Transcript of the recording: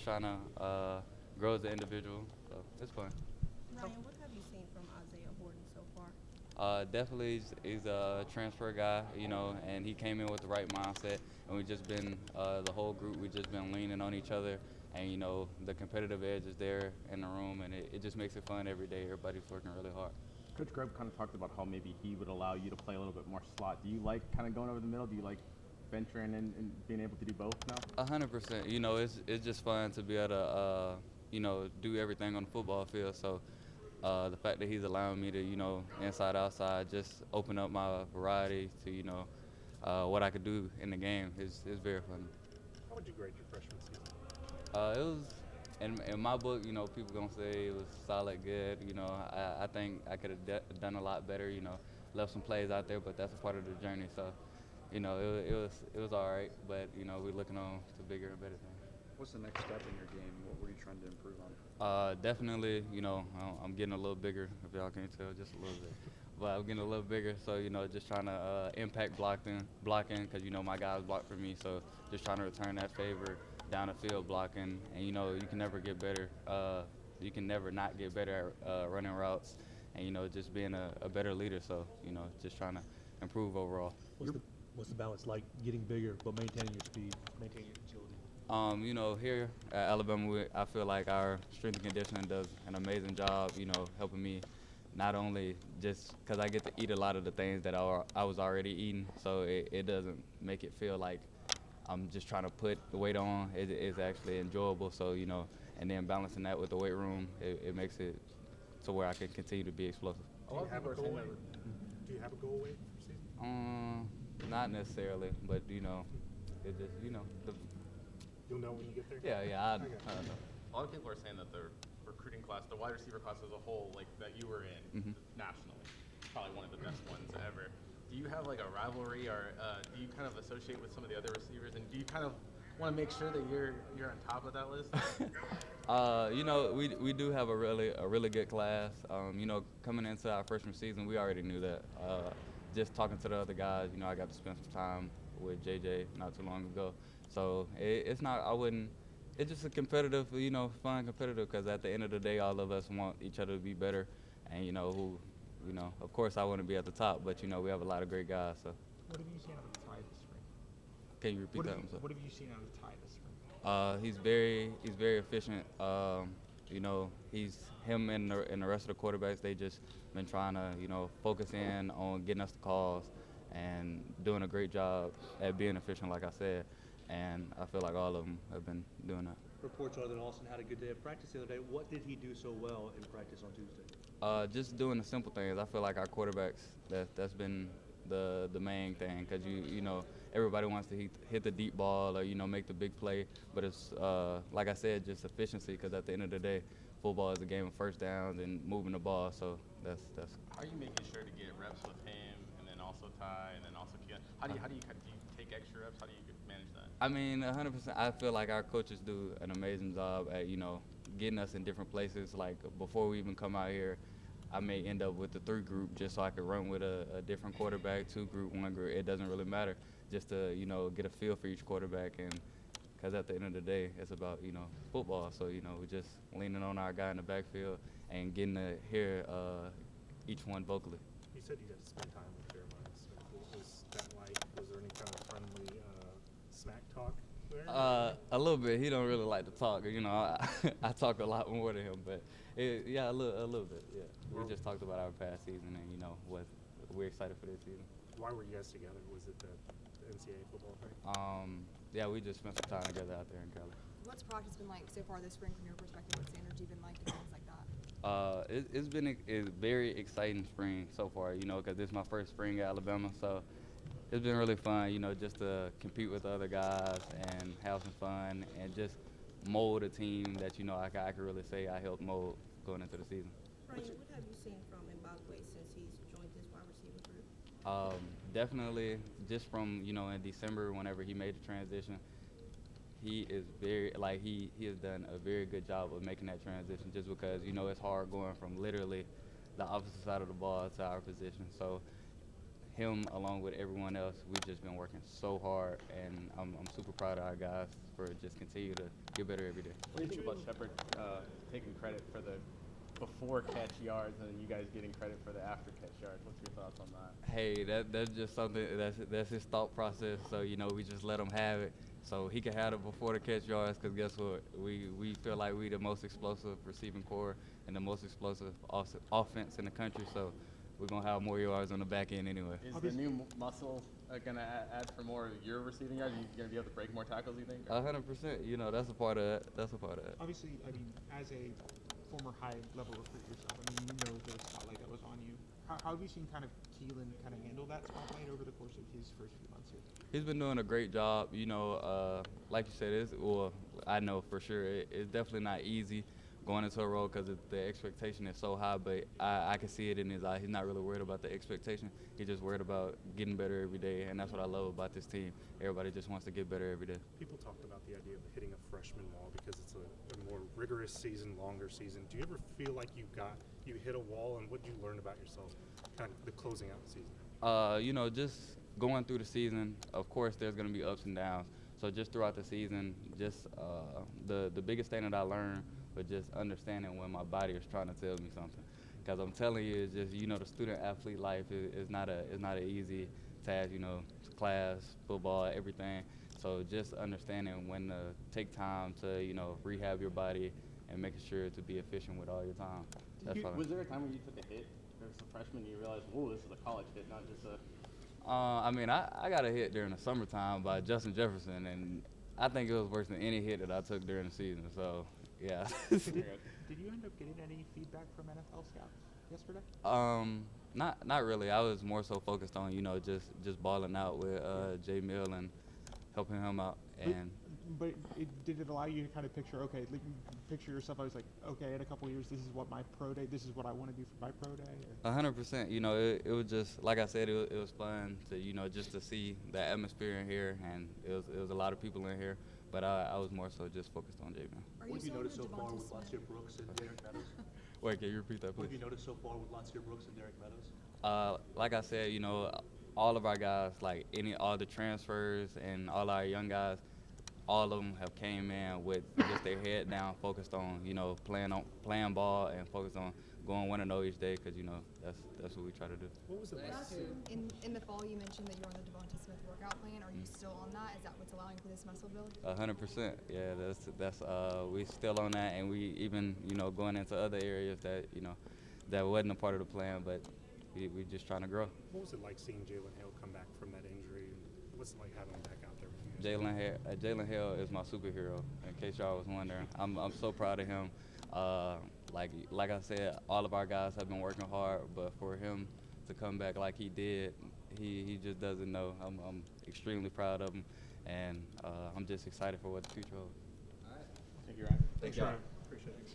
trying to grow as an individual. So it's fun. Ryan, what have you seen from Isaiah Horton so far? Definitely, he's a transfer guy, and he came in with the right mindset. And we just been the whole group. We just been leaning on each other, and the competitive edge is there in the room, and it just makes it fun every day. Everybody's working really hard. Coach Greb kind of talked about how maybe he would allow you to play a little bit more slot. Do you like kind of going over the middle? Do you like venturing and being able to do both now? 100%. It's just fun to be able to do everything on the football field. So the fact that he's allowing me to inside outside just open up my variety to what I could do in the game is very fun. How would you grade your freshman season? It was in my book. People gonna say it was solid, good. I think I could have done a lot better. Left some plays out there, but that's a part of the journey. So, it was all right. But we're looking on to bigger and better things. What's the next step in your game? What were you trying to improve on? Definitely. I'm getting a little bigger. If y'all can tell, just a little bit. But I'm getting a little bigger, so just trying to impact blocking, because my guys block for me. So just trying to return that favor down the field blocking, and you can never get better. You can never not get better at running routes, and just being a better leader. So just trying to improve overall. What's the balance like getting bigger but maintaining your speed, maintaining your agility? Here at Alabama, I feel like our strength and conditioning does an amazing job, helping me not only just because I get to eat a lot of the things that I was already eating, so it doesn't make it feel like I'm just trying to put the weight on. It's actually enjoyable, so, and then balancing that with the weight room, it makes it to where I can continue to be explosive. Do you have a goal weight? Do you have a goal weight for season? Not necessarily, but, it just, the, You'll know when you get there? yeah, I don't know. A lot of people are saying that the recruiting class, the wide receiver class as a whole, like that you were in nationally, probably one of the best ones ever. Do you have like a rivalry, or do you kind of associate with some of the other receivers, and do you kind of want to make sure that you're on top of that list? We do have a really good class. Coming into our freshman season, we already knew that. Just talking to the other guys, I got to spend some time with JJ not too long ago. So it's not, I wouldn't, it's just a competitive, fun competitive, because at the end of the day, all of us want each other to be better. And, of course I want to be at the top, but, we have a lot of great guys. So. What have you seen out of Ty this spring? Can you repeat that? What have you seen out of Ty this spring? He's very efficient. Him and the rest of the quarterbacks, they just been trying to, focus in on getting us the calls and doing a great job at being efficient, like I said. And I feel like all of them have been doing that. Reports are that Austin had a good day of practice the other day. What did he do so well in practice on Tuesday? Just doing the simple things. I feel like our quarterbacks, that's been the main thing, because everybody wants to hit the deep ball or make the big play, but it's like I said, just efficiency, because at the end of the day, football is a game of first downs and moving the ball. So that's. How are you making sure to get reps with him, and then also Ty, and then also Keon? How do you take extra reps? How do you manage that? I mean, 100%. I feel like our coaches do an amazing job at getting us in different places. Like before we even come out here, I may end up with the 3 group just so I could run with a different quarterback, 2 group, 1 group. It doesn't really matter, just to get a feel for each quarterback, and because at the end of the day, it's about football. So we're just leaning on our guy in the backfield and getting to hear each one vocally. You said you got to spend time with Jeremiah Smith. What was that like? Was there any kind of friendly smack talk there? A little bit. He don't really like to talk. I talk a lot more to him, but a little bit. Yeah, we just talked about our past season, and what we're excited for this season. Why were you guys together? Was it the NCAA football thing? Yeah, we just spent some time together out there in Cali. What's practice been like so far this spring from your perspective? What's the energy been like and things like that? It's been a very exciting spring so far, because this is my first spring at Alabama, so it's been really fun, just to compete with the other guys and have some fun and just mold a team that, I can really say I helped mold going into the season. Ryan, what have you seen from Mbakwe since he's joined this wide receiver group? Definitely, just from, in December, whenever he made the transition, he is he has done a very good job of making that transition, just because, it's hard going from literally the opposite side of the ball to our position. So him, along with everyone else, we've just been working so hard, and I'm super proud of our guys for just continue to get better every day. What do you think about Shepard taking credit for the before catch yards and you guys getting credit for the after catch yards? What's your thoughts on that? Hey, that's just something that's his thought process. So we just let him have it. So he can have it before the catch yards, because guess what? We feel like we the most explosive receiving core and the most explosive offense in the country. So we're gonna have more yards on the back end anyway. Is the new muscle gonna add for more of your receiving yards? Are you gonna be able to break more tackles, you think? 100%. That's a part of that. That's a part of it. Obviously, I mean, as a former high-level recruit yourself, I mean, you know the spotlight that was on you. How have you seen kind of Keelan kind of handle that spotlight over the course of his first few months here? He's been doing a great job. Like you said, I know for sure it's definitely not easy going into a role because the expectation is so high, but I can see it in his eye. He's not really worried about the expectation. He's just worried about getting better every day, and that's what I love about this team. Everybody just wants to get better every day. People talked about the idea of hitting a freshman wall because it's a more rigorous season, longer season. Do you ever feel like you hit a wall, and what did you learn about yourself kind of the closing out the season? Just going through the season, of course there's going to be ups and downs. So just throughout the season, just the biggest thing that I learned was just understanding when my body is trying to tell me something. Because I'm telling you, it's just, the student athlete life is not an easy task, class, football, everything. So just understanding when to take time to, rehab your body and making sure to be efficient with all your time. Was there a time when you took a hit as a freshman and you realized, whoa, this is a college hit, not just a... I got a hit during the summertime by Justin Jefferson, and I think it was worse than any hit that I took during the season. So, yeah. Did you end up getting any feedback from NFL scouts yesterday? Not really. I was more so focused on just balling out with Jay Mill and helping him out. But did it allow you to kind of picture yourself? I was like, okay, in a couple of years, this is what my pro day. This is what I want to do for my pro day. 100%. It was just like I said. It was fun to just to see the atmosphere in here, and it was a lot of people in here. But I was more so just focused on Jay Mill. What have you noticed so far with Lonsdale Brooks and Derek Meadows? Wait, can you repeat that, please? What have you noticed so far with Lonsdale Brooks and Derek Meadows? Like I said, all of our guys, all the transfers and all our young guys, all of them have came in with just their head down, focused on playing ball and focused on going 1-0 each day, because that's what we try to do. What was it like? In the fall, you mentioned that you're on the Devonta Smith workout plan. Are you still on that? Is that what's allowing for this muscle build? 100%. Yeah, that's we still on that, and we even going into other areas that that wasn't a part of the plan, but we just trying to grow. What was it like seeing Jalen Hale come back from that injury? What's it like having him back out there with you? Jalen Hale is my superhero, in case y'all was wondering. I'm so proud of him. Like I said, all of our guys have been working hard, but for him to come back like he did, he just doesn't know. I'm extremely proud of him, and I'm just excited for what the future holds. All right. Thank you, Ryan. Thanks, Ryan. Appreciate it.